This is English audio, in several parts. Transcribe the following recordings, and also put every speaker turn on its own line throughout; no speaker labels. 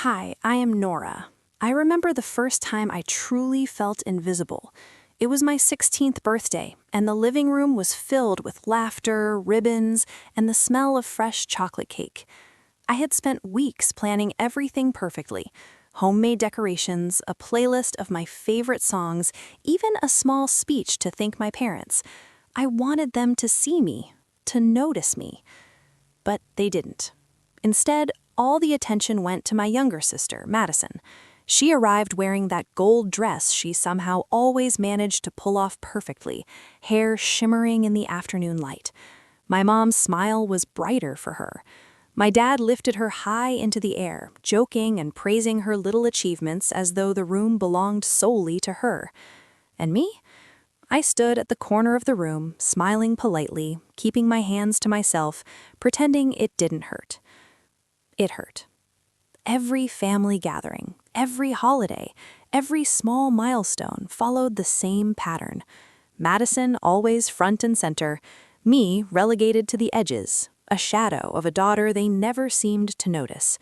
Hi, I am Nora. I remember the first time I truly felt invisible. It was my 16th birthday, and the living room was filled with laughter, ribbons, and the smell of fresh chocolate cake. I had spent weeks planning everything perfectly: homemade decorations, a playlist of my favorite songs, even a small speech to thank my parents. I wanted them to see me, to notice me. But they didn't. Instead, all the attention went to my younger sister, Madison. She arrived wearing that gold dress she somehow always managed to pull off perfectly, hair shimmering in the afternoon light. My mom's smile was brighter for her. My dad lifted her high into the air, joking and praising her little achievements as though the room belonged solely to her. And me? I stood at the corner of the room, smiling politely, keeping my hands to myself, pretending it didn't hurt. It hurt. Every family gathering, every holiday, every small milestone followed the same pattern. Madison always front and center, me relegated to the edges, a shadow of a daughter they never seemed to notice.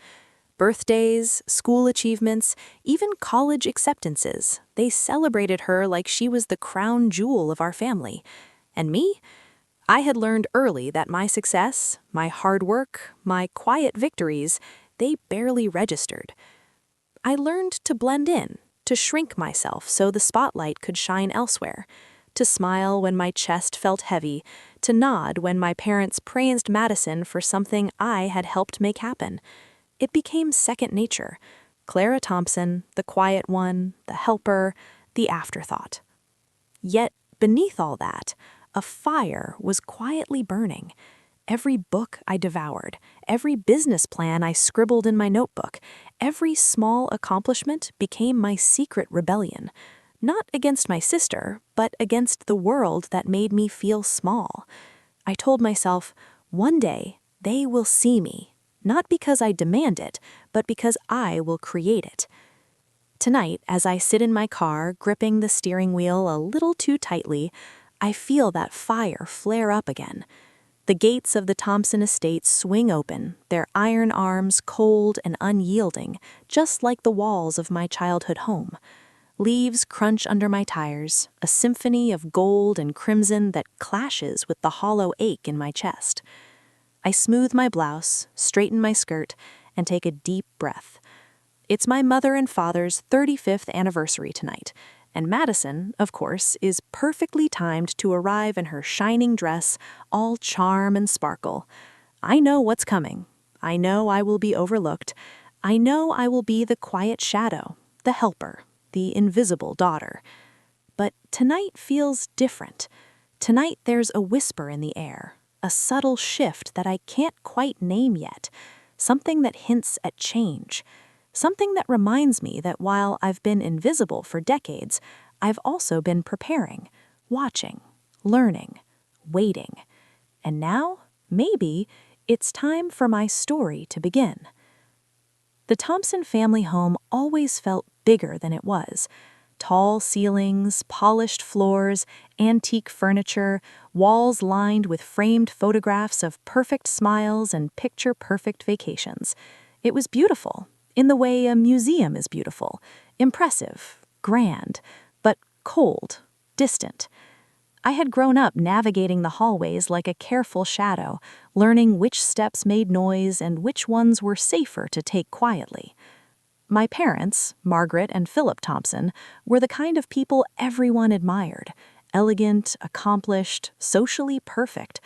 Birthdays, school achievements, even college acceptances, they celebrated her like she was the crown jewel of our family. And me? I had learned early that my success, my hard work, my quiet victories, they barely registered. I learned to blend in, to shrink myself so the spotlight could shine elsewhere, to smile when my chest felt heavy, to nod when my parents praised Madison for something I had helped make happen. It became second nature. Clara Thompson, the quiet one, the helper, the afterthought. Yet, beneath all that, a fire was quietly burning. Every book I devoured, every business plan I scribbled in my notebook, every small accomplishment became my secret rebellion. Not against my sister, but against the world that made me feel small. I told myself, one day they will see me, not because I demand it, but because I will create it. Tonight, as I sit in my car, gripping the steering wheel a little too tightly, I feel that fire flare up again. The gates of the Thompson estate swing open, their iron arms cold and unyielding, just like the walls of my childhood home. Leaves crunch under my tires, a symphony of gold and crimson that clashes with the hollow ache in my chest. I smooth my blouse, straighten my skirt, and take a deep breath. It's my mother and father's 35th anniversary tonight, and Madison, of course, is perfectly timed to arrive in her shining dress, all charm and sparkle. I know what's coming. I know I will be overlooked. I know I will be the quiet shadow, the helper, the invisible daughter. But tonight feels different. Tonight there's a whisper in the air, a subtle shift that I can't quite name yet, something that hints at change. Something that reminds me that while I've been invisible for decades, I've also been preparing, watching, learning, waiting. And now, maybe, it's time for my story to begin. The Thompson family home always felt bigger than it was. Tall ceilings, polished floors, antique furniture, walls lined with framed photographs of perfect smiles and picture-perfect vacations. It was beautiful. In the way a museum is beautiful, impressive, grand, but cold, distant. I had grown up navigating the hallways like a careful shadow, learning which steps made noise and which ones were safer to take quietly. My parents, Margaret and Philip Thompson, were the kind of people everyone admired: elegant, accomplished, socially perfect.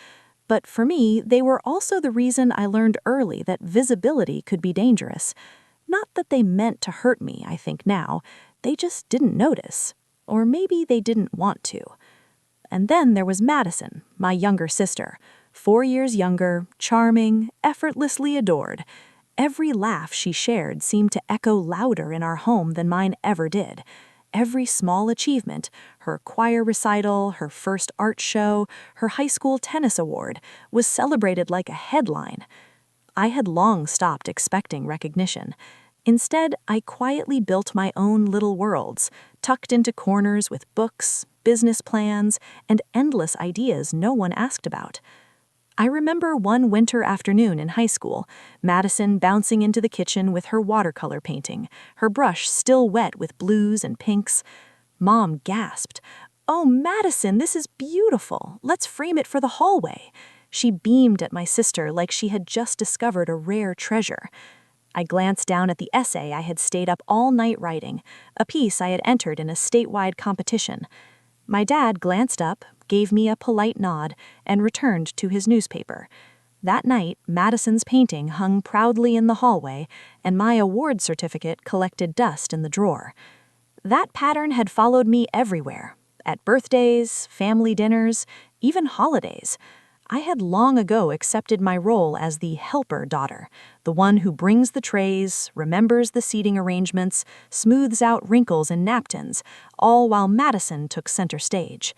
But for me, they were also the reason I learned early that visibility could be dangerous. Not that they meant to hurt me, I think now. They just didn't notice. Or maybe they didn't want to. And then there was Madison, my younger sister. 4 years younger, charming, effortlessly adored. Every laugh she shared seemed to echo louder in our home than mine ever did. Every small achievement, her choir recital, her first art show, her high school tennis award, was celebrated like a headline. I had long stopped expecting recognition. Instead, I quietly built my own little worlds, tucked into corners with books, business plans, and endless ideas no one asked about. I remember one winter afternoon in high school, Madison bouncing into the kitchen with her watercolor painting, her brush still wet with blues and pinks. Mom gasped, "Oh, Madison, this is beautiful. Let's frame it for the hallway." She beamed at my sister like she had just discovered a rare treasure. I glanced down at the essay I had stayed up all night writing, a piece I had entered in a statewide competition. My dad glanced up, gave me a polite nod, and returned to his newspaper. That night, Madison's painting hung proudly in the hallway, and my award certificate collected dust in the drawer. That pattern had followed me everywhere, at birthdays, family dinners, even holidays. I had long ago accepted my role as the helper daughter, the one who brings the trays, remembers the seating arrangements, smooths out wrinkles in napkins, all while Madison took center stage.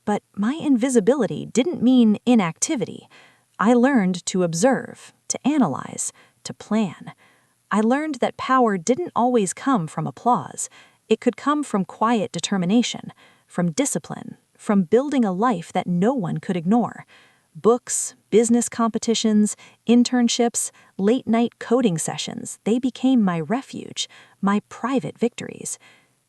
But my invisibility didn't mean inactivity. I learned to observe, to analyze, to plan. I learned that power didn't always come from applause. It could come from quiet determination, from discipline, from building a life that no one could ignore. Books, business competitions, internships, late-night coding sessions, they became my refuge, my private victories.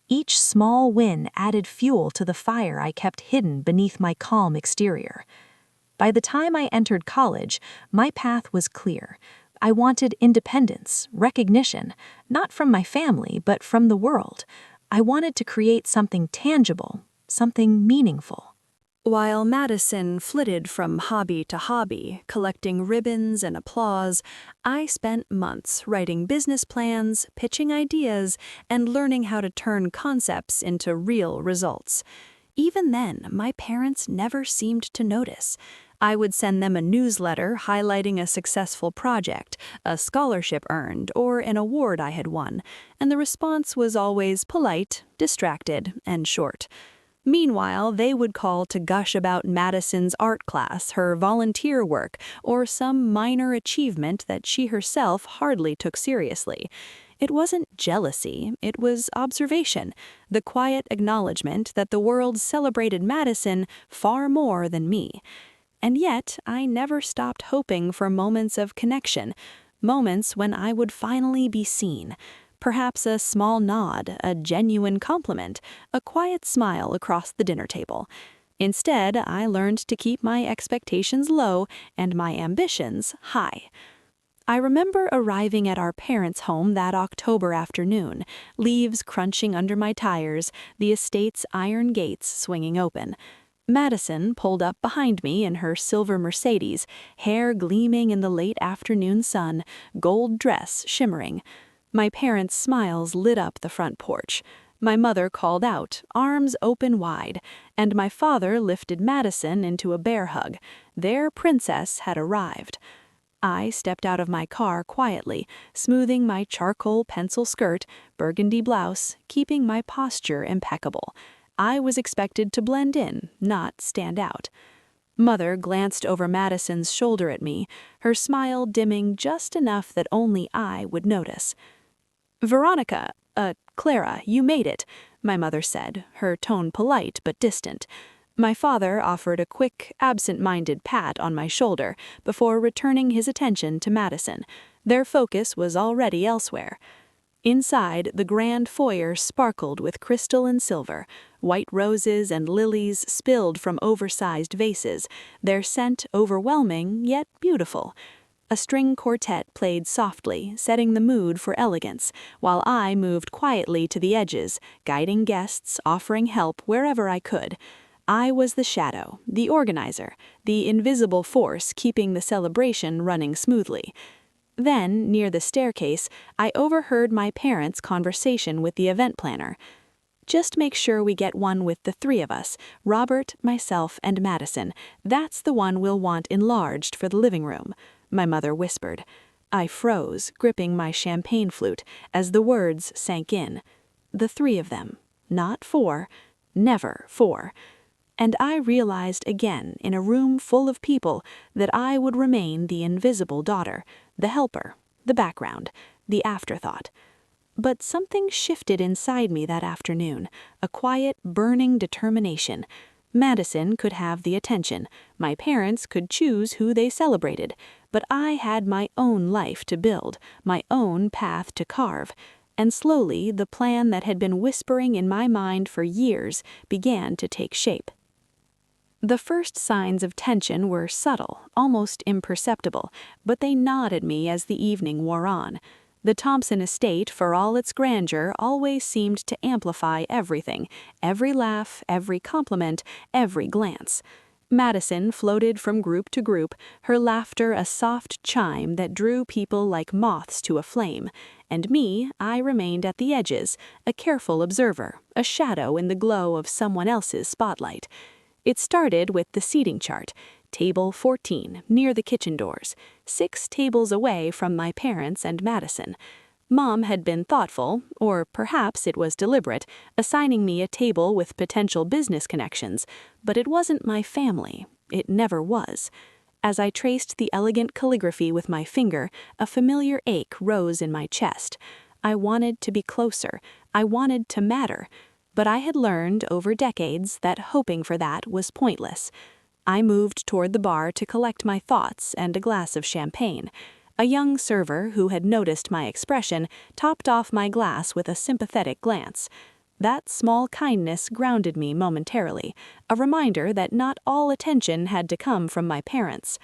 Each small win added fuel to the fire I kept hidden beneath my calm exterior. By the time I entered college, my path was clear. I wanted independence, recognition, not from my family, but from the world. I wanted to create something tangible, something meaningful. While Madison flitted from hobby to hobby, collecting ribbons and applause, I spent months writing business plans, pitching ideas, and learning how to turn concepts into real results. Even then, my parents never seemed to notice. I would send them a newsletter highlighting a successful project, a scholarship earned, or an award I had won, and the response was always polite, distracted, and short. Meanwhile, they would call to gush about Madison's art class, her volunteer work, or some minor achievement that she herself hardly took seriously. It wasn't jealousy, it was observation, the quiet acknowledgement that the world celebrated Madison far more than me. And yet, I never stopped hoping for moments of connection, moments when I would finally be seen. Perhaps a small nod, a genuine compliment, a quiet smile across the dinner table. Instead, I learned to keep my expectations low and my ambitions high. I remember arriving at our parents' home that October afternoon, leaves crunching under my tires, the estate's iron gates swinging open. Madison pulled up behind me in her silver Mercedes, hair gleaming in the late afternoon sun, gold dress shimmering. My parents' smiles lit up the front porch. My mother called out, arms open wide, and my father lifted Madison into a bear hug. Their princess had arrived. I stepped out of my car quietly, smoothing my charcoal pencil skirt, burgundy blouse, keeping my posture impeccable. I was expected to blend in, not stand out. Mother glanced over Madison's shoulder at me, her smile dimming just enough that only I would notice. "Veronica, Clara, you made it," my mother said, her tone polite but distant. My father offered a quick, absent-minded pat on my shoulder before returning his attention to Madison. Their focus was already elsewhere. Inside, the grand foyer sparkled with crystal and silver. White roses and lilies spilled from oversized vases, their scent overwhelming yet beautiful. A string quartet played softly, setting the mood for elegance, while I moved quietly to the edges, guiding guests, offering help wherever I could. I was the shadow, the organizer, the invisible force keeping the celebration running smoothly. Then, near the staircase, I overheard my parents' conversation with the event planner. "Just make sure we get one with the three of us, Robert, myself, and Madison. That's the one we'll want enlarged for the living room," my mother whispered. I froze, gripping my champagne flute, as the words sank in. The three of them. Not four. Never four. And I realized again, in a room full of people, that I would remain the invisible daughter, the helper, the background, the afterthought. But something shifted inside me that afternoon, a quiet, burning determination.
Madison could have the attention, my parents could choose who they celebrated, but I had my own life to build, my own path to carve, and slowly the plan that had been whispering in my mind for years began to take shape. The first signs of tension were subtle, almost imperceptible, but they gnawed at me as the evening wore on. The Thompson estate, for all its grandeur, always seemed to amplify everything, every laugh, every compliment, every glance. Madison floated from group to group, her laughter a soft chime that drew people like moths to a flame, and me, I remained at the edges, a careful observer, a shadow in the glow of someone else's spotlight. It started with the seating chart, table 14, near the kitchen doors, 6 tables away from my parents and Madison. Mom had been thoughtful, or perhaps it was deliberate, assigning me a table with potential business connections, but it wasn't my family. It never was. As I traced the elegant calligraphy with my finger, a familiar ache rose in my chest. I wanted to be closer. I wanted to matter. But I had learned over decades that hoping for that was pointless. I moved toward the bar to collect my thoughts and a glass of champagne. A young server who had noticed my expression topped off my glass with a sympathetic glance. That small kindness grounded me momentarily, a reminder that not all attention had to come from my parents.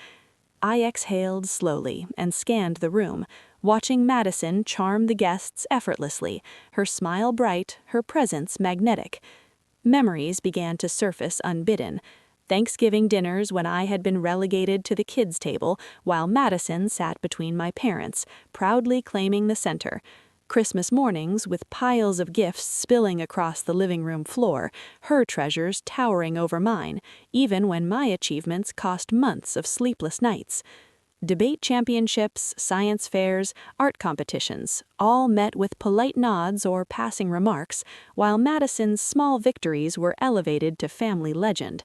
I exhaled slowly and scanned the room, watching Madison charm the guests effortlessly, her smile bright, her presence magnetic. Memories began to surface unbidden. Thanksgiving dinners when I had been relegated to the kids' table, while Madison sat between my parents, proudly claiming the center. Christmas mornings with piles of gifts spilling across the living room floor, her treasures towering over mine, even when my achievements cost months of sleepless nights. Debate championships, science fairs, art competitions, all met with polite nods or passing remarks, while Madison's small victories were elevated to family legend.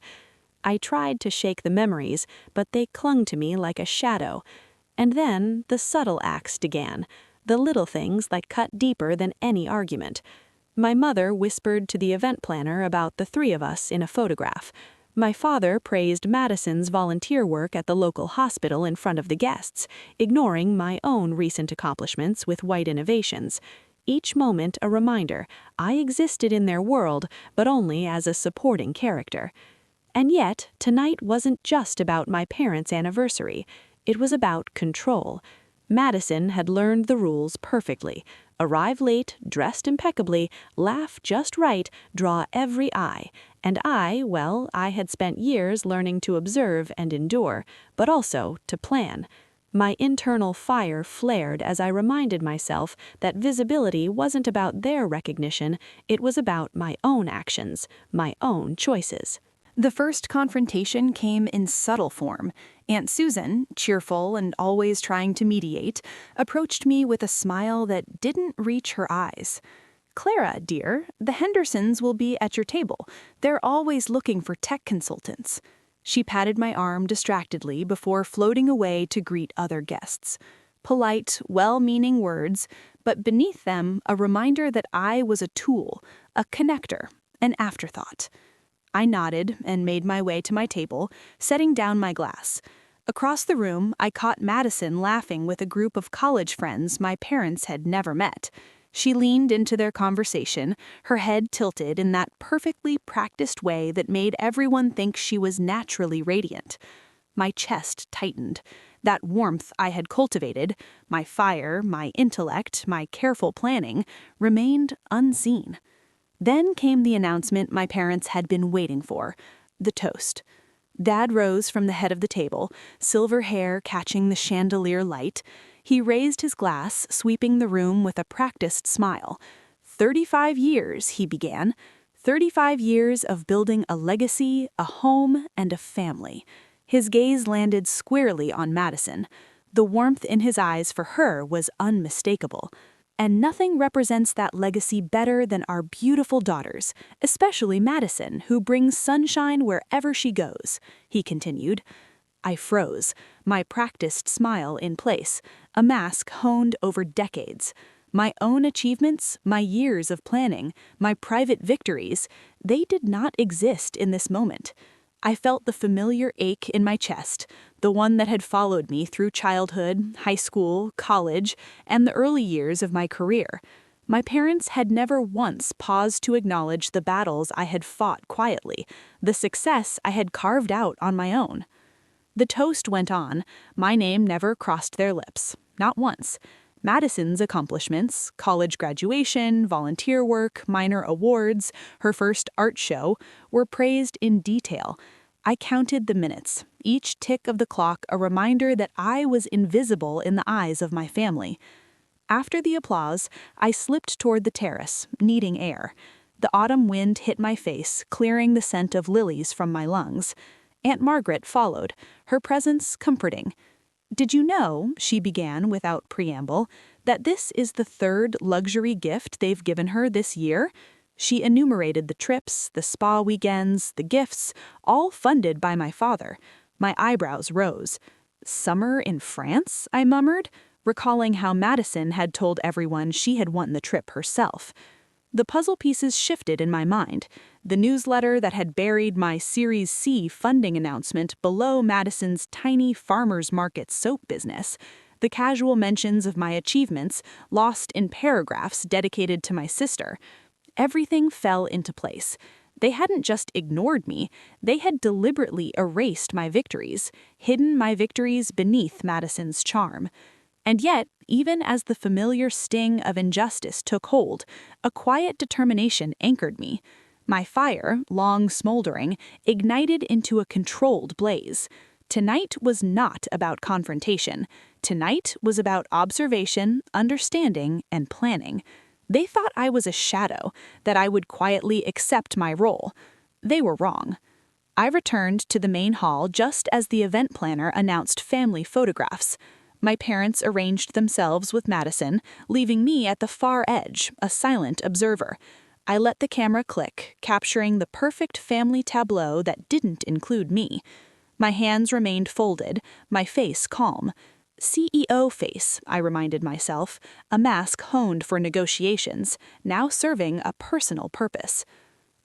I tried to shake the memories, but they clung to me like a shadow. And then the subtle acts began, the little things that cut deeper than any argument. My mother whispered to the event planner about the 3 of us in a photograph. My father praised Madison's volunteer work at the local hospital in front of the guests, ignoring my own recent accomplishments with white innovations. Each moment a reminder, I existed in their world, but only as a supporting character. And yet, tonight wasn't just about my parents' anniversary. It was about control. Madison had learned the rules perfectly. Arrive late, dressed impeccably, laugh just right, draw every eye. And I had spent years learning to observe and endure, but also to plan. My internal fire flared as I reminded myself that visibility wasn't about their recognition, it was about my own actions, my own choices.
The first confrontation came in subtle form. Aunt Susan, cheerful and always trying to mediate, approached me with a smile that didn't reach her eyes. "Clara, dear, the Hendersons will be at your table. They're always looking for tech consultants." She patted my arm distractedly before floating away to greet other guests. Polite, well-meaning words, but beneath them a reminder that I was a tool, a connector, an afterthought. I nodded and made my way to my table, setting down my glass. Across the room, I caught Madison laughing with a group of college friends my parents had never met. She leaned into their conversation, her head tilted in that perfectly practiced way that made everyone think she was naturally radiant. My chest tightened. That warmth I had cultivated, my fire, my intellect, my careful planning, remained unseen. Then came the announcement my parents had been waiting for, the toast. Dad rose from the head of the table, silver hair catching the chandelier light. He raised his glass, sweeping the room with a practiced smile. 35 years, he began. 35 years of building a legacy, a home, and a family. His gaze landed squarely on Madison. The warmth in his eyes for her was unmistakable. And nothing represents that legacy better than our beautiful daughters, especially Madison, who brings sunshine wherever she goes, he continued. I froze, my practiced smile in place, a mask honed over decades.
My own achievements, my years of planning, my private victories, they did not exist in this moment. I felt the familiar ache in my chest, the one that had followed me through childhood, high school, college, and the early years of my career. My parents had never once paused to acknowledge the battles I had fought quietly, the success I had carved out on my own. The toast went on. My name never crossed their lips, not once. Madison's accomplishments, college graduation, volunteer work, minor awards, her first art show, were praised in detail. I counted the minutes, each tick of the clock a reminder that I was invisible in the eyes of my family. After the applause, I slipped toward the terrace, needing air. The autumn wind hit my face, clearing the scent of lilies from my lungs. Aunt Margaret followed, her presence comforting. "Did you know," she began without preamble, "that this is the third luxury gift they've given her this year?" She enumerated the trips, the spa weekends, the gifts, all funded by my father. My eyebrows rose. "Summer in France?" I murmured, recalling how Madison had told everyone she had won the trip herself. The puzzle pieces shifted in my mind. The newsletter that had buried my Series C funding announcement below Madison's tiny farmer's market soap business, the casual mentions of my achievements lost in paragraphs dedicated to my sister. Everything fell into place. They hadn't just ignored me, they had deliberately erased my victories, hidden my victories beneath Madison's charm. And yet, even as the familiar sting of injustice took hold, a quiet determination anchored me. My fire, long smoldering, ignited into a controlled blaze. Tonight was not about confrontation. Tonight was about observation, understanding, and planning. They thought I was a shadow, that I would quietly accept my role. They were wrong. I returned to the main hall just as the event planner announced family photographs. My parents arranged themselves with Madison, leaving me at the far edge, a silent observer. I let the camera click, capturing the perfect family tableau that didn't include me. My hands remained folded, my face calm. CEO face, I reminded myself, a mask honed for negotiations, now serving a personal purpose.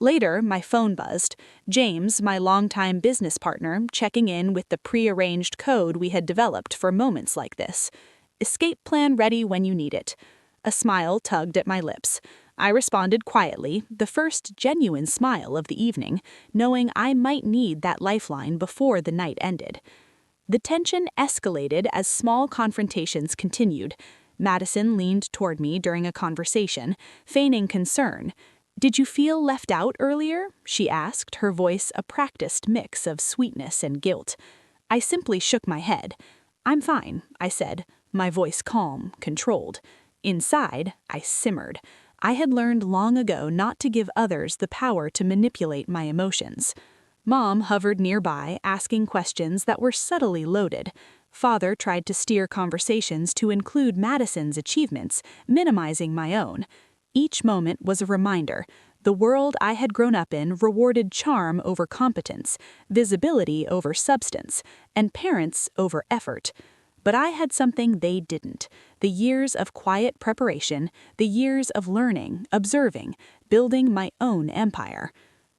Later, my phone buzzed. James, my longtime business partner, checking in with the pre-arranged code we had developed for moments like this. Escape plan ready when you need it. A smile tugged at my lips. I responded quietly, the first genuine smile of the evening, knowing I might need that lifeline before the night ended. The tension escalated as small confrontations continued. Madison leaned toward me during a conversation, feigning concern. "Did you feel left out earlier?" she asked, her voice a practiced mix of sweetness and guilt. I simply shook my head. "I'm fine," I said, my voice calm, controlled. Inside, I simmered. I had learned long ago not to give others the power to manipulate my emotions. Mom hovered nearby, asking questions that were subtly loaded. Father tried to steer conversations to include Madison's achievements, minimizing my own. Each moment was a reminder. The world I had grown up in rewarded charm over competence, visibility over substance, and parents over effort. But I had something they didn't: the years of quiet preparation, the years of learning, observing, building my own empire.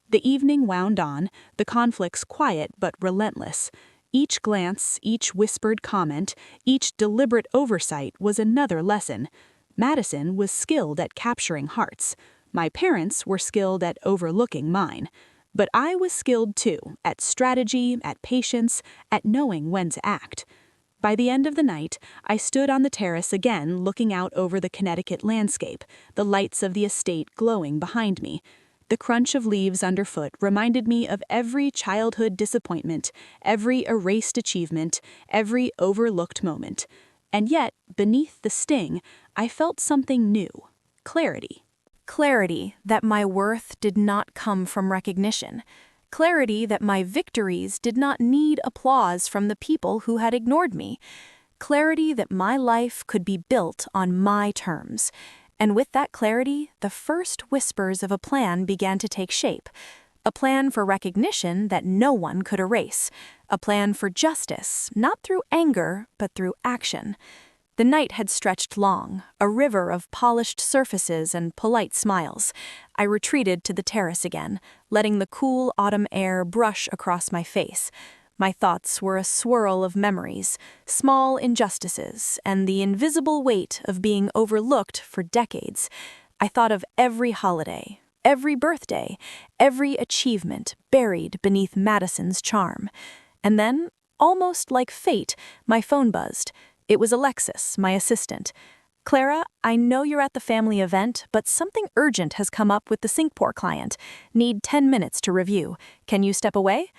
The evening wound on, the conflicts quiet but relentless. Each glance, each whispered comment, each deliberate oversight was another lesson. Madison was skilled at capturing hearts. My parents were skilled at overlooking mine. But I was skilled too, at strategy, at patience, at knowing when to act. By the end of the night, I stood on the terrace again, looking out over the Connecticut landscape, the lights of the estate glowing behind me. The crunch of leaves underfoot reminded me of every childhood disappointment, every erased achievement, every overlooked moment. And yet, beneath the sting, I felt something new: clarity.
Clarity that my worth did not come from recognition. Clarity that my victories did not need applause from the people who had ignored me. Clarity that my life could be built on my terms. And with that clarity, the first whispers of a plan began to take shape. A plan for recognition that no one could erase. A plan for justice, not through anger, but through action. The night had stretched long, a river of polished surfaces and polite smiles. I retreated to the terrace again, letting the cool autumn air brush across my face. My thoughts were a swirl of memories, small injustices, and the invisible weight of being overlooked for decades. I thought of every holiday, every birthday, every achievement buried beneath Madison's charm. And then, almost like fate, my phone buzzed. It was Alexis, my assistant. "Clara, I know you're at the family event, but something urgent has come up with the Singapore client. Need 10 minutes to review. Can you step away?"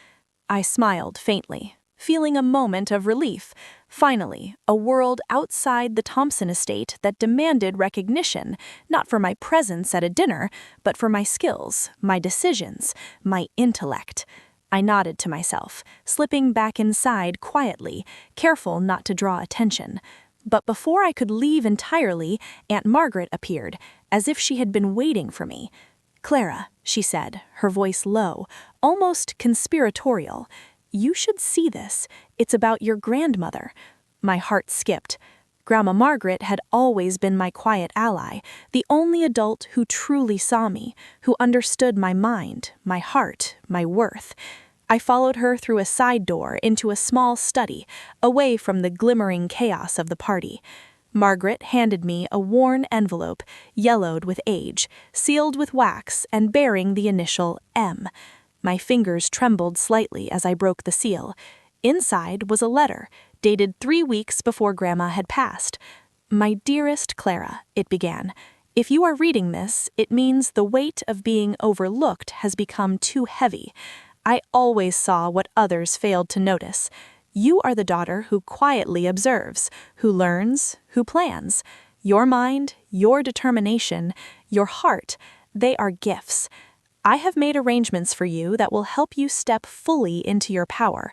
I smiled faintly, feeling a moment of relief. Finally, a world outside the Thompson estate that demanded recognition, not for my presence at a dinner, but for my skills, my decisions, my intellect. I nodded to myself, slipping back inside quietly, careful not to draw attention. But before I could leave entirely, Aunt Margaret appeared, as if she had been waiting for me. "Clara," she said, her voice low, almost conspiratorial, "you should see this. It's about your grandmother." My heart skipped. Grandma Margaret had always been my quiet ally, the only adult who truly saw me, who understood my mind, my heart, my worth. I followed her through a side door into a small study, away from the glimmering chaos of the party. Margaret handed me a worn envelope, yellowed with age, sealed with wax, and bearing the initial M. My fingers trembled slightly as I broke the seal. Inside was a letter, dated 3 weeks before Grandma had passed. "My dearest Clara," it began, "if you are reading this, it means the weight of being overlooked has become too heavy. I always saw what others failed to notice. You are the daughter who quietly observes, who learns, who plans. Your mind, your determination, your heart, they are gifts. I have made arrangements for you that will help you step fully into your power."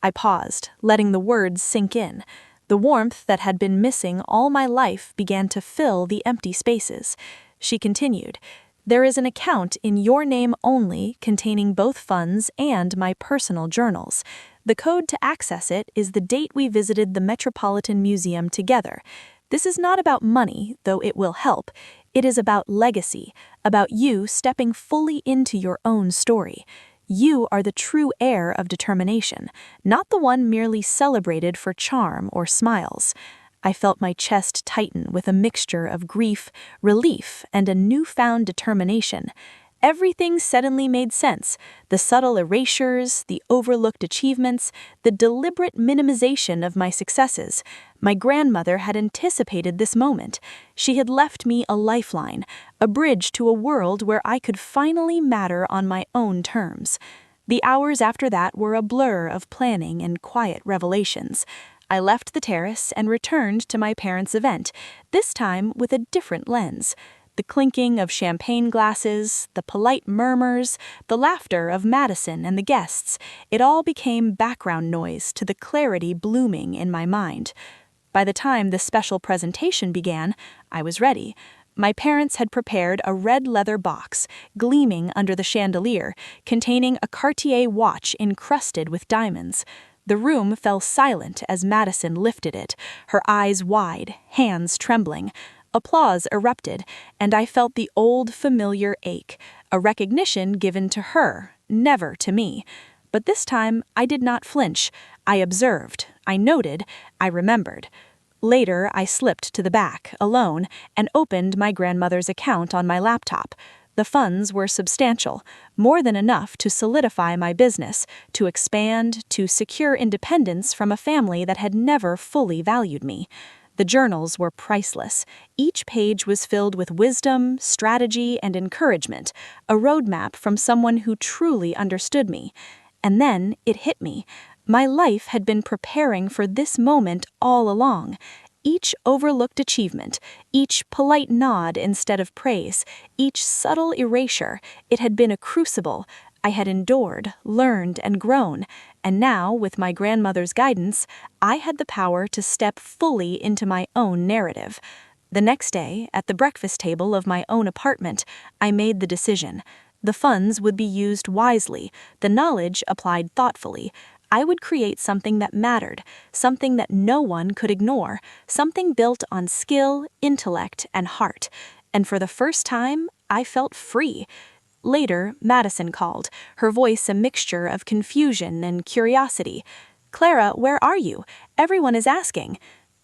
I paused, letting the words sink in. The warmth that had been missing all my life began to fill the empty spaces. She continued, "There is an account in your name only containing both funds and my personal journals. The code to access it is the date we visited the Metropolitan Museum together. This is not about money, though it will help. It is about legacy, about you stepping fully into your own story. You are the true heir of determination, not the one merely celebrated for charm or smiles." I felt my chest tighten with a mixture of grief, relief, and a newfound determination. Everything suddenly made sense. The subtle erasures, the overlooked achievements, the deliberate minimization of my successes. My grandmother had anticipated this moment. She had left me a lifeline, a bridge to a world where I could finally matter on my own terms. The hours after that were a blur of planning and quiet revelations. I left the terrace and returned to my parents' event, this time with a different lens. The clinking of champagne glasses, the polite murmurs, the laughter of Madison and the guests, it all became background noise to the clarity blooming in my mind. By the time the special presentation began, I was ready. My parents had prepared a red leather box, gleaming under the chandelier, containing a Cartier watch encrusted with diamonds. The room fell silent as Madison lifted it, her eyes wide, hands trembling. Applause erupted, and I felt the old familiar ache, a recognition given to her, never to me. But this time I did not flinch. I observed, I noted, I remembered. Later I slipped to the back, alone, and opened my grandmother's account on my laptop. The funds were substantial, more than enough to solidify my business, to expand, to secure independence from a family that had never fully valued me. The journals were priceless. Each page was filled with wisdom, strategy, and encouragement, a roadmap from someone who truly understood me. And then it hit me. My life had been preparing for this moment all along. Each overlooked achievement, each polite nod instead of praise, each subtle erasure, it had been a crucible. I had endured, learned, and grown, and now, with my grandmother's guidance, I had the power to step fully into my own narrative. The next day, at the breakfast table of my own apartment, I made the decision. The funds would be used wisely, the knowledge applied thoughtfully.
I would create something that mattered, something that no one could ignore, something built on skill, intellect, and heart. And for the first time, I felt free. Later, Madison called, her voice a mixture of confusion and curiosity. "Clara, where are you? Everyone is asking."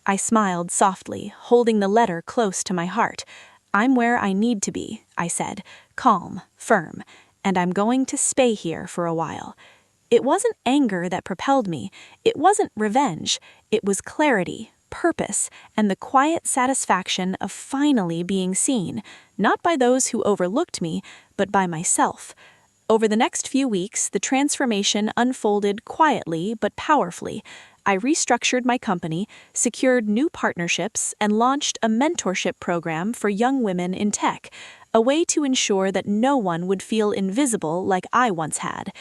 I smiled softly, holding the letter close to my heart. "I'm where I need to be," I said, calm, firm, "and I'm going to stay here for a while." It wasn't anger that propelled me. It wasn't revenge. It was clarity, purpose, and the quiet satisfaction of finally being seen, not by those who overlooked me, but by myself. Over the next few weeks, the transformation unfolded quietly but powerfully. I restructured my company, secured new partnerships, and launched a mentorship program for young women in tech, a way to ensure that no one would feel invisible like I once had.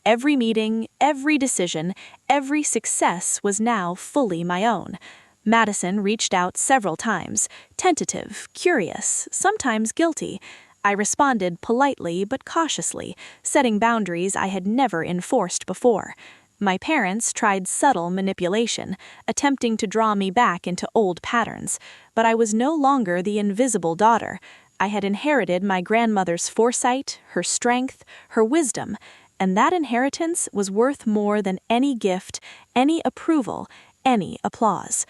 Every meeting, every decision, every success was now fully my own. Madison reached out several times, tentative, curious, sometimes guilty. I responded politely but cautiously, setting boundaries I had never enforced before. My parents tried subtle manipulation, attempting to draw me back into old patterns, but I was no longer the invisible daughter. I had inherited my grandmother's foresight, her strength, her wisdom, and that inheritance was worth more than any gift, any approval, any applause.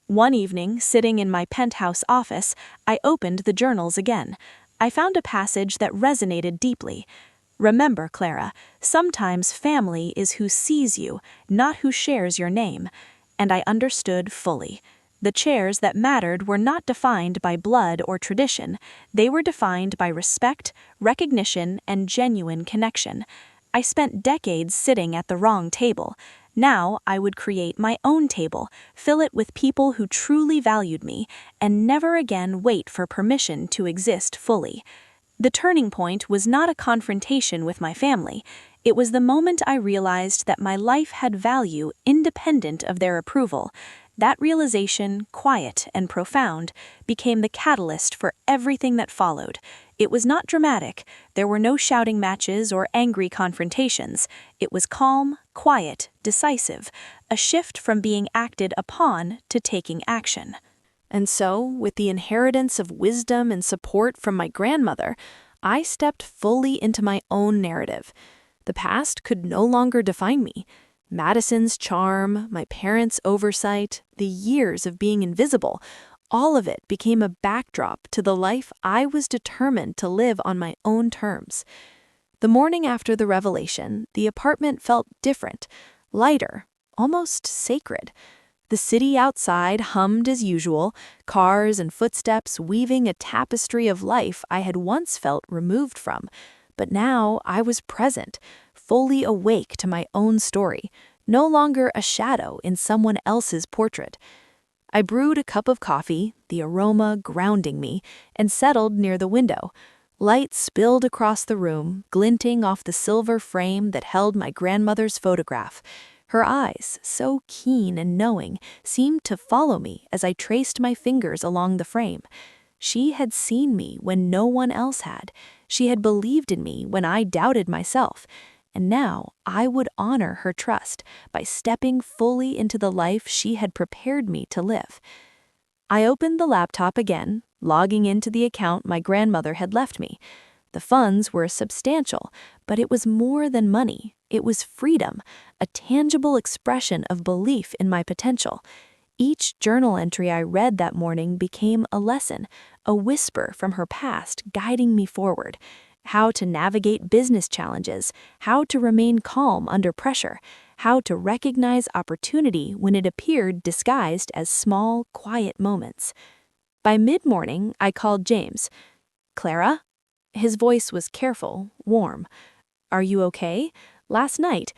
One evening, sitting in my penthouse office, I opened the journals again. I found a passage that resonated deeply. "Remember, Clara, sometimes family is who sees you, not who shares your name." And I understood fully. The chairs that mattered were not defined by blood or tradition. They were defined by respect, recognition, and genuine connection. I spent decades sitting at the wrong table. Now I would create my own table, fill it with people who truly valued me, and never again wait for permission to exist fully. The turning point was not a confrontation with my family. It was the moment I realized that my life had value independent of their approval. That realization, quiet and profound, became the catalyst for everything that followed. It was not dramatic. There were no shouting matches or angry confrontations. It was calm, quiet, decisive, a shift from being acted upon to taking action.
And so, with the inheritance of wisdom and support from my grandmother, I stepped fully into my own narrative. The past could no longer define me. Madison's charm, my parents' oversight, the years of being invisible, all of it became a backdrop to the life I was determined to live on my own terms. The morning after the revelation, the apartment felt different, lighter, almost sacred. The city outside hummed as usual, cars and footsteps weaving a tapestry of life I had once felt removed from. But now I was present, fully awake to my own story, no longer a shadow in someone else's portrait. I brewed a cup of coffee, the aroma grounding me, and settled near the window. Light spilled across the room, glinting off the silver frame that held my grandmother's photograph. Her eyes, so keen and knowing, seemed to follow me as I traced my fingers along the frame. She had seen me when no one else had. She had believed in me when I doubted myself. And now I would honor her trust by stepping fully into the life she had prepared me to live. I opened the laptop again, logging into the account my grandmother had left me. The funds were substantial, but it was more than money. It was freedom, a tangible expression of belief in my potential. Each journal entry I read that morning became a lesson, a whisper from her past guiding me forward. How to navigate business challenges, how to remain calm under pressure, how to recognize opportunity when it appeared disguised as small, quiet moments. By mid-morning, I called James. "Clara?" His voice was careful, warm. "Are you okay? Last night—"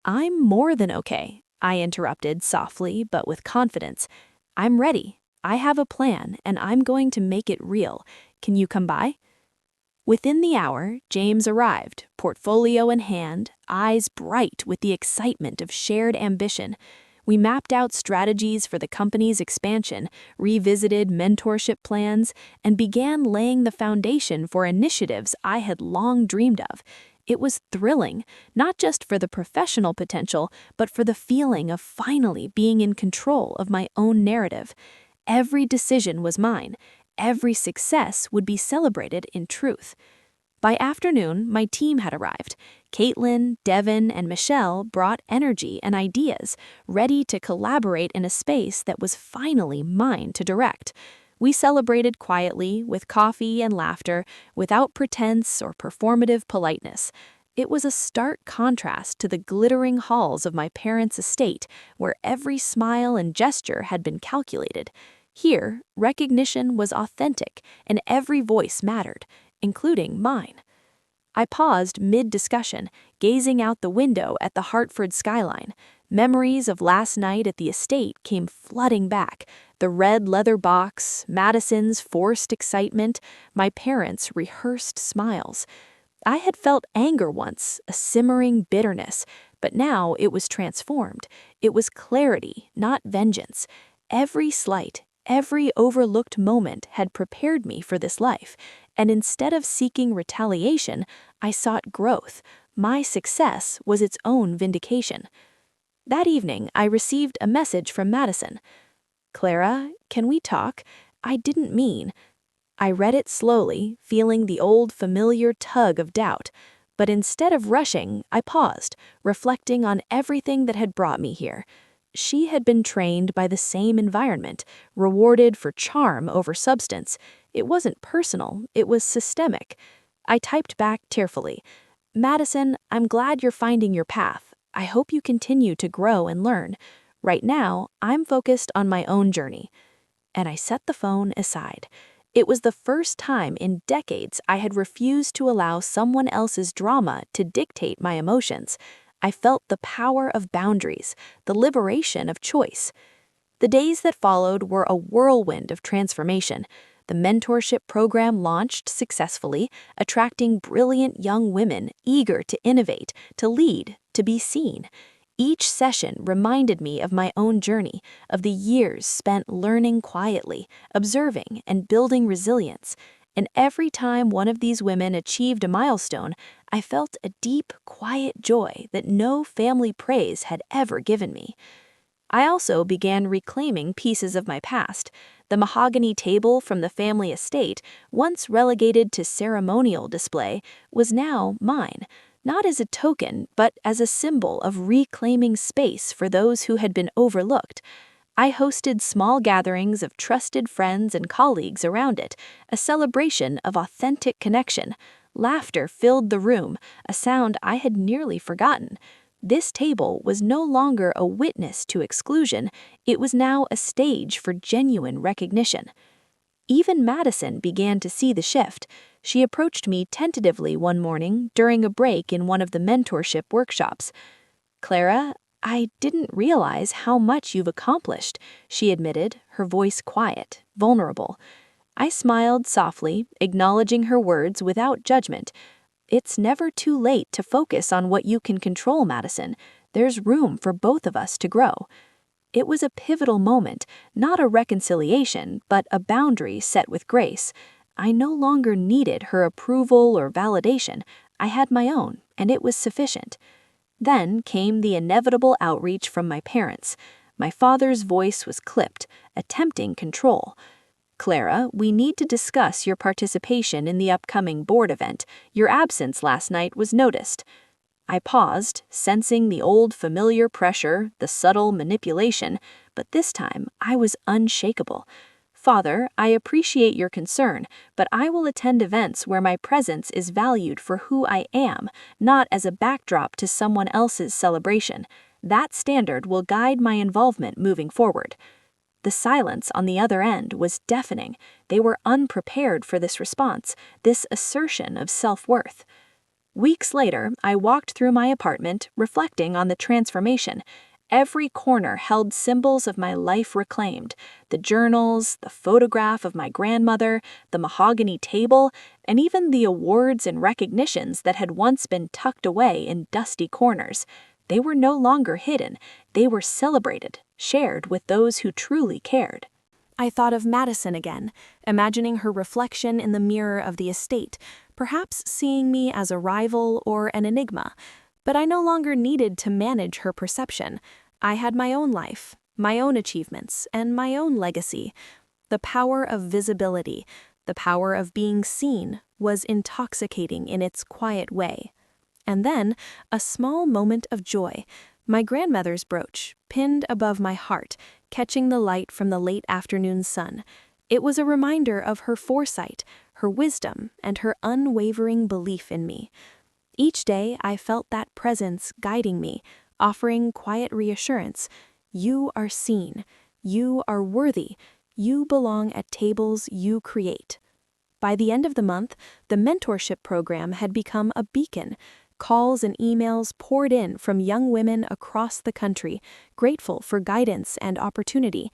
"I'm more than okay," I interrupted softly but with confidence. "I'm ready. I have a plan, and I'm going to make it real. Can you come by?" Within the hour, James arrived, portfolio in hand, eyes bright with the excitement of shared ambition. We mapped out strategies for the company's expansion, revisited mentorship plans, and began laying the foundation for initiatives I had long dreamed of.
It was thrilling, not just for the professional potential, but for the feeling of finally being in control of my own narrative. Every decision was mine. Every success would be celebrated in truth. By afternoon, my team had arrived. Caitlin, Devin, and Michelle brought energy and ideas, ready to collaborate in a space that was finally mine to direct. We celebrated quietly, with coffee and laughter, without pretense or performative politeness. It was a stark contrast to the glittering halls of my parents' estate, where every smile and gesture had been calculated. Here, recognition was authentic, and every voice mattered, including mine. I paused mid-discussion, gazing out the window at the Hartford skyline. Memories of last night at the estate came flooding back. The red leather box, Madison's forced excitement, my parents' rehearsed smiles. I had felt anger once, a simmering bitterness, but now it was transformed. It was clarity, not vengeance. Every slight, every overlooked moment had prepared me for this life, and instead of seeking retaliation, I sought growth. My success was its own vindication. That evening, I received a message from Madison. "Clara, can we talk? I didn't mean." I read it slowly, feeling the old familiar tug of doubt. But instead of rushing, I paused, reflecting on everything that had brought me here. She had been trained by the same environment, rewarded for charm over substance. It wasn't personal, it was systemic. I typed back tearfully, "Madison, I'm glad you're finding your path. I hope you continue to grow and learn. Right now, I'm focused on my own journey." And I set the phone aside. It was the first time in decades I had refused to allow someone else's drama to dictate my emotions. I felt the power of boundaries, the liberation of choice. The days that followed were a whirlwind of transformation. The mentorship program launched successfully, attracting brilliant young women eager to innovate, to lead, to be seen. Each session reminded me of my own journey, of the years spent learning quietly, observing, and building resilience. And every time one of these women achieved a milestone, I felt a deep, quiet joy that no family praise had ever given me. I also began reclaiming pieces of my past. The mahogany table from the family estate, once relegated to ceremonial display, was now mine. Not as a token, but as a symbol of reclaiming space for those who had been overlooked. I hosted small gatherings of trusted friends and colleagues around it, a celebration of authentic connection. Laughter filled the room, a sound I had nearly forgotten. This table was no longer a witness to exclusion, it was now a stage for genuine recognition. Even Madison began to see the shift. She approached me tentatively one morning during a break in one of the mentorship workshops. "Clara, I didn't realize how much you've accomplished," she admitted, her voice quiet, vulnerable. I smiled softly, acknowledging her words without judgment. "It's never too late to focus on what you can control, Madison. There's room for both of us to grow." It was a pivotal moment, not a reconciliation, but a boundary set with grace. I no longer needed her approval or validation. I had my own, and it was sufficient. Then came the inevitable outreach from my parents. My father's voice was clipped, attempting control. "Clara, we need to discuss your participation in the upcoming board event. Your absence last night was noticed." I paused, sensing the old familiar pressure, the subtle manipulation, but this time I was unshakable. "Father, I appreciate your concern, but I will attend events where my presence is valued for who I am, not as a backdrop to someone else's celebration. That standard will guide my involvement moving forward." The silence on the other end was deafening. They were unprepared for this response, this assertion of self-worth. Weeks later, I walked through my apartment, reflecting on the transformation. Every corner held symbols of my life reclaimed: the journals, the photograph of my grandmother, the mahogany table, and even the awards and recognitions that had once been tucked away in dusty corners. They were no longer hidden. They were celebrated, shared with those who truly cared. I thought of Madison again, imagining her reflection in the mirror of the estate,
perhaps seeing me as a rival or an enigma. But I no longer needed to manage her perception. I had my own life, my own achievements, and my own legacy. The power of visibility, the power of being seen, was intoxicating in its quiet way. And then, a small moment of joy. My grandmother's brooch, pinned above my heart, catching the light from the late afternoon sun. It was a reminder of her foresight, her wisdom, and her unwavering belief in me. Each day I felt that presence guiding me, offering quiet reassurance. You are seen. You are worthy. You belong at tables you create. By the end of the month, the mentorship program had become a beacon. Calls and emails poured in from young women across the country, grateful for guidance and opportunity.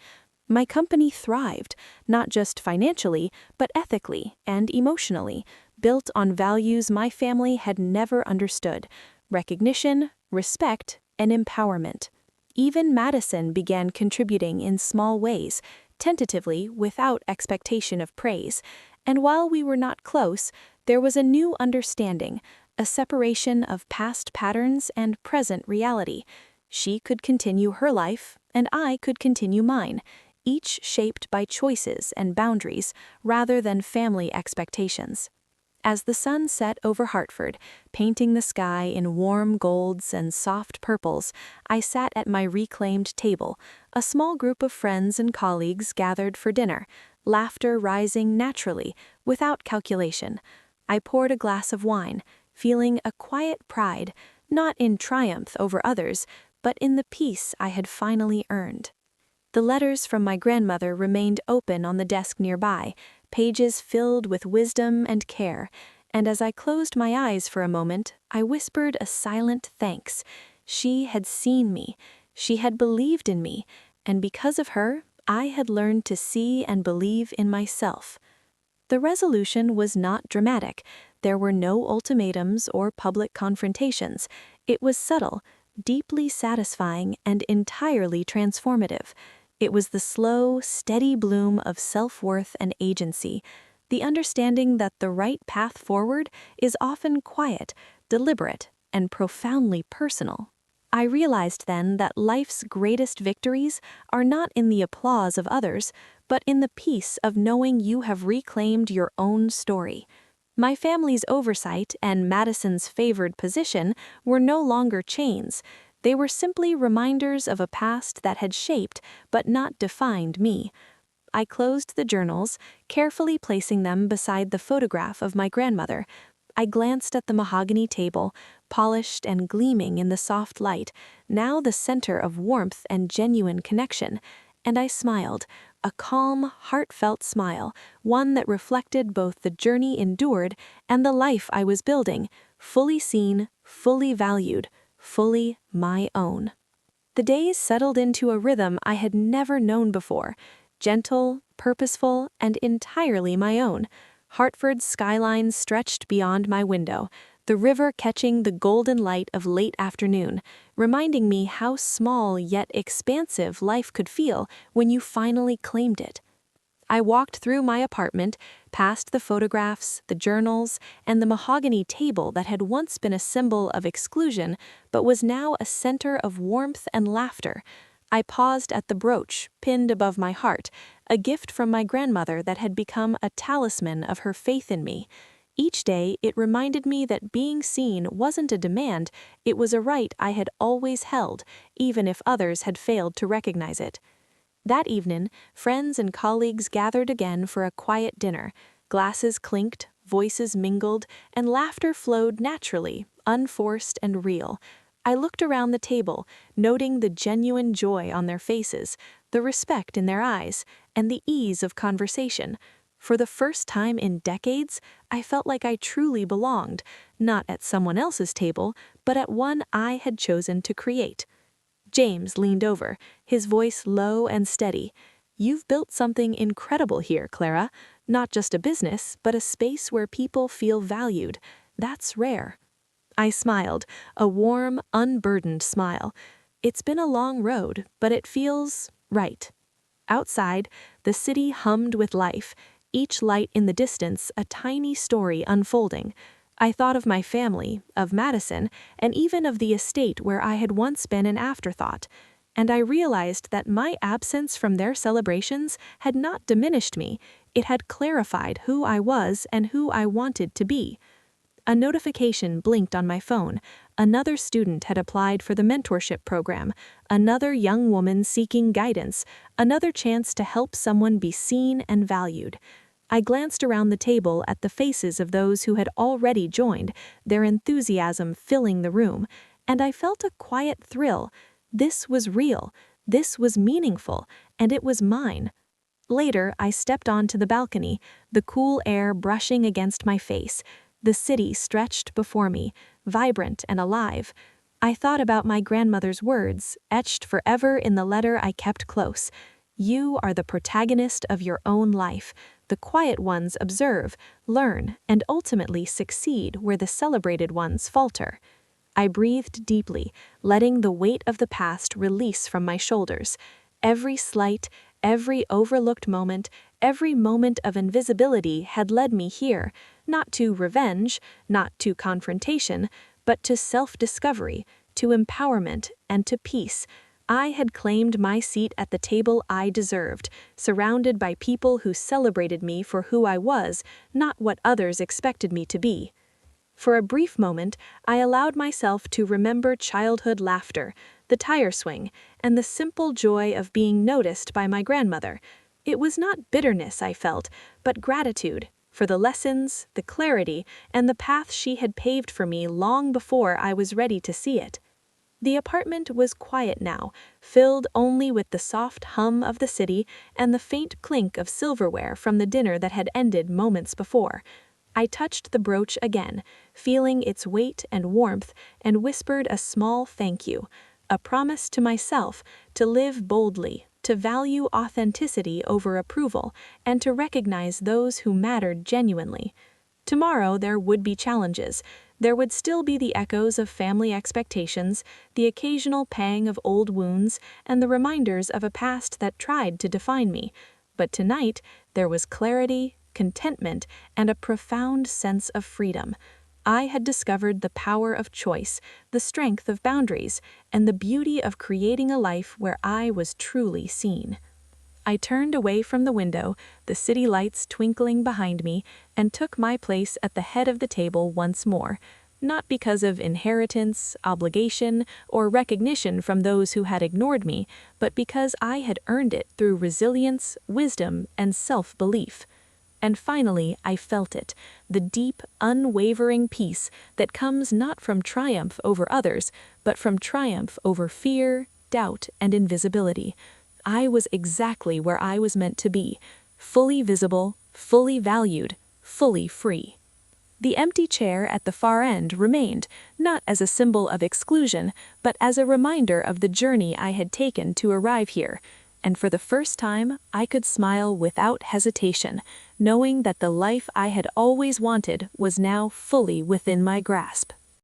My company thrived, not just financially, but ethically and emotionally, built on values my family had never understood: recognition, respect, and empowerment. Even Madison began contributing in small ways, tentatively, without expectation of praise. And while we were not close, there was a new understanding, a separation of past patterns and present reality. She could continue her life, and I could continue mine, each shaped by choices and boundaries rather than family expectations. As the sun set over Hartford, painting the sky in warm golds and soft purples, I sat at my reclaimed table. A small group of friends and colleagues gathered for dinner, laughter rising naturally, without calculation. I poured a glass of wine, feeling a quiet pride, not in triumph over others, but in the peace I had finally earned. The letters from my grandmother remained open on the desk nearby, pages filled with wisdom and care, and as I closed my eyes for a moment, I whispered a silent thanks. She had seen me, she had believed in me, and because of her, I had learned to see and believe in myself. The resolution was not dramatic. There were no ultimatums or public confrontations. It was subtle, deeply satisfying, and entirely transformative. It was the slow, steady bloom of self-worth and agency, the understanding that the right path forward is often quiet, deliberate, and profoundly personal. I realized then that life's greatest victories are not in the applause of others, but in the peace of knowing you have reclaimed your own story. My family's oversight and Madison's favored position were no longer chains. They were simply reminders of a past that had shaped but not defined me. I closed the journals, carefully placing them beside the photograph of my grandmother. I glanced at the mahogany table, polished and gleaming in the soft light, now the center of warmth and genuine connection, and I smiled, a calm, heartfelt smile, one that reflected both the journey endured and the life I was building, fully seen, fully valued, fully my own. The days settled into a rhythm I had never known before, gentle, purposeful, and entirely my own. Hartford's skyline stretched beyond my window, the river catching the golden light of late afternoon, reminding me how small yet expansive life could feel when you finally claimed it. I walked through my apartment, past the photographs, the journals, and the mahogany table that had once been a symbol of exclusion, but was now a center of warmth and laughter. I paused at the brooch, pinned above my heart, a gift from my grandmother that had become a talisman of her faith in me. Each day, it reminded me that being seen wasn't a demand, it was a right I had always held, even if others had failed to recognize it. That evening, friends and colleagues gathered again for a quiet dinner. Glasses clinked, voices mingled, and laughter flowed naturally, unforced and real. I looked around the table, noting the genuine joy on their faces, the respect in their eyes, and the ease of conversation. For the first time in decades, I felt like I truly belonged, not at someone else's table, but at one I had chosen to create. James leaned over, his voice low and steady. "You've built something incredible here, Clara. Not just a business, but a space where people feel valued. That's rare." I smiled, a warm, unburdened smile. It's been a long road, but it feels right. Outside, the city hummed with life.
each light in the distance a tiny story unfolding. I thought of my family, of Madison, and even of the estate where I had once been an afterthought. And I realized that my absence from their celebrations had not diminished me, it had clarified who I was and who I wanted to be. A notification blinked on my phone. Another student had applied for the mentorship program, another young woman seeking guidance, another chance to help someone be seen and valued. I glanced around the table at the faces of those who had already joined, their enthusiasm filling the room, and I felt a quiet thrill. This was real, this was meaningful, and it was mine. Later, I stepped onto the balcony, the cool air brushing against my face. The city stretched before me, vibrant and alive. I thought about my grandmother's words, etched forever in the letter I kept close. You are the protagonist of your own life. The quiet ones observe, learn, and ultimately succeed where the celebrated ones falter. I breathed deeply, letting the weight of the past release from my shoulders. Every slight, every overlooked moment, every moment of invisibility had led me here, not to revenge, not to confrontation, but to self-discovery, to empowerment, and to peace. I had claimed my seat at the table I deserved, surrounded by people who celebrated me for who I was, not what others expected me to be. For a brief moment, I allowed myself to remember childhood laughter, the tire swing, and the simple joy of being noticed by my grandmother. It was not bitterness I felt, but gratitude for the lessons, the clarity, and the path she had paved for me long before I was ready to see it. The apartment was quiet now, filled only with the soft hum of the city and the faint clink of silverware from the dinner that had ended moments before. I touched the brooch again, feeling its weight and warmth, and whispered a small thank you, a promise to myself to live boldly, to value authenticity over approval, and to recognize those who mattered genuinely. Tomorrow there would be challenges. There would still be the echoes of family expectations, the occasional pang of old wounds, and the reminders of a past that tried to define me. But tonight, there was clarity, contentment, and a profound sense of freedom. I had discovered the power of choice, the strength of boundaries, and the beauty of creating a life where I was truly seen. I turned away from the window, the city lights twinkling behind me, and took my place at the head of the table once more, not because of inheritance, obligation, or recognition from those who had ignored me, but because I had earned it through resilience, wisdom, and self-belief. And finally, I felt it, the deep, unwavering peace that comes not from triumph over others, but from triumph over fear, doubt, and invisibility. I was exactly where I was meant to be, fully visible, fully valued, fully free. The empty chair at the far end remained, not as a symbol of exclusion, but as a reminder of the journey I had taken to arrive here. And for the first time, I could smile without hesitation, knowing that the life I had always wanted was now fully within my grasp.